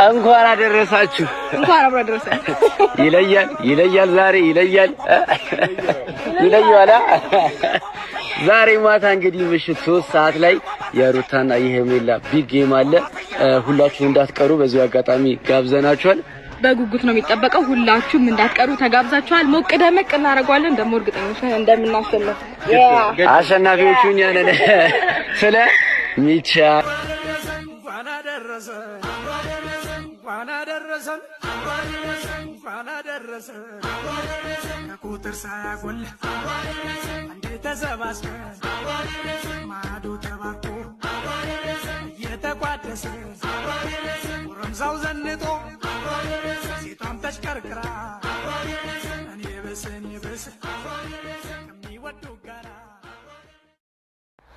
እንኳን አደረሳችሁ። እንኳን አብሮ አደረሰን። ይለያል ዛሬ ይለያል። ዛሬ ማታ እንግዲህ ምሽት 3 ሰዓት ላይ የሩታና የሄሜላ ቢግ ጌም አለ። ሁላችሁም እንዳትቀሩ በዚሁ አጋጣሚ ጋብዘናችኋል። በጉጉት ነው የሚጠበቀው። ሁላችሁም እንዳትቀሩ ተጋብዛችኋል። ሞቅ ደመቅ እናደርገዋለን። ደግሞ እርግጠኞች ነን እንደምናሸንፍ። አሸናፊዎቹ እኛ ነን። ስለ ሚቻ ከቁጥር ሳያጎል አንዴ ተሰባስበን ማዶ ተባርኮ እየተቋደሰ ጎረምሳው ዘንጦ ሴቷም ተሽከርክራ እኔ ብስ ከሚወዱ ጋራ።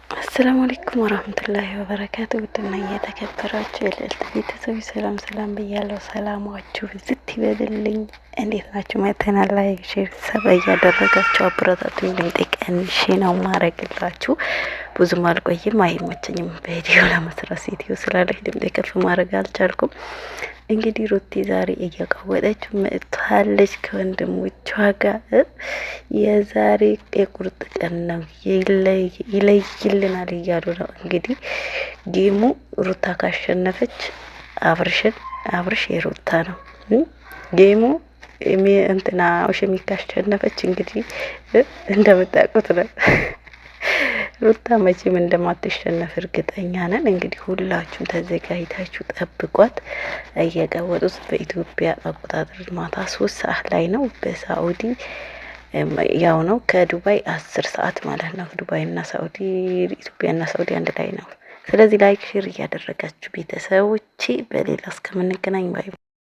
አሰላሙ አለይኩም ወራህመቱላሂ ወበረካቱ። ውድና እየተከበራችሁ የልዕልት ቤተሰቦች ሰላም ብያለሁ። ሰላማችሁ ብዝት ይበልልኝ። እንዴት ናችሁ? መተናል። ላይክ ሼር ሰብ እያደረጋችሁ አብረታቱኝ። ድምጤ ቀንሼ ነው ማረግላችሁ። ብዙም አልቆይም፣ አይመቸኝም ቪዲዮ ለመስራት ቪዲዮ ስላለኝ ድምጤ ከፍ ማድረግ አልቻልኩም። እንግዲህ ሩቲ ዛሬ እየቀወጠች መጥታለች ከወንድሞቿ ጋር። የዛሬ የቁርጥ ቀን ነው ይለይልናል እያሉ ነው። እንግዲህ ጌሙ ሩታ ካሸነፈች አብርሽ የሩታ ነው። ጌሙ እንትና ወሸሚ ካሸነፈች እንግዲህ እንደምታውቁት ነው። ሩታ መቼም እንደማትሸነፍ እርግጠኛ ነን። እንግዲህ ሁላችሁም ተዘጋጅታችሁ ጠብቋት። እየቀወጡት በኢትዮጵያ አቆጣጠር ማታ 3 ሰዓት ላይ ነው። በሳኡዲ ያው ነው። ከዱባይ 10 ሰዓት ማለት ነው። ዱባይና ሳኡዲ፣ ኢትዮጵያና ሳኡዲ አንድ ላይ ነው። ስለዚህ ላይክ ሼር እያደረጋችሁ ቤተሰቦቼ፣ በሌላ እስከምንገናኝ ባይ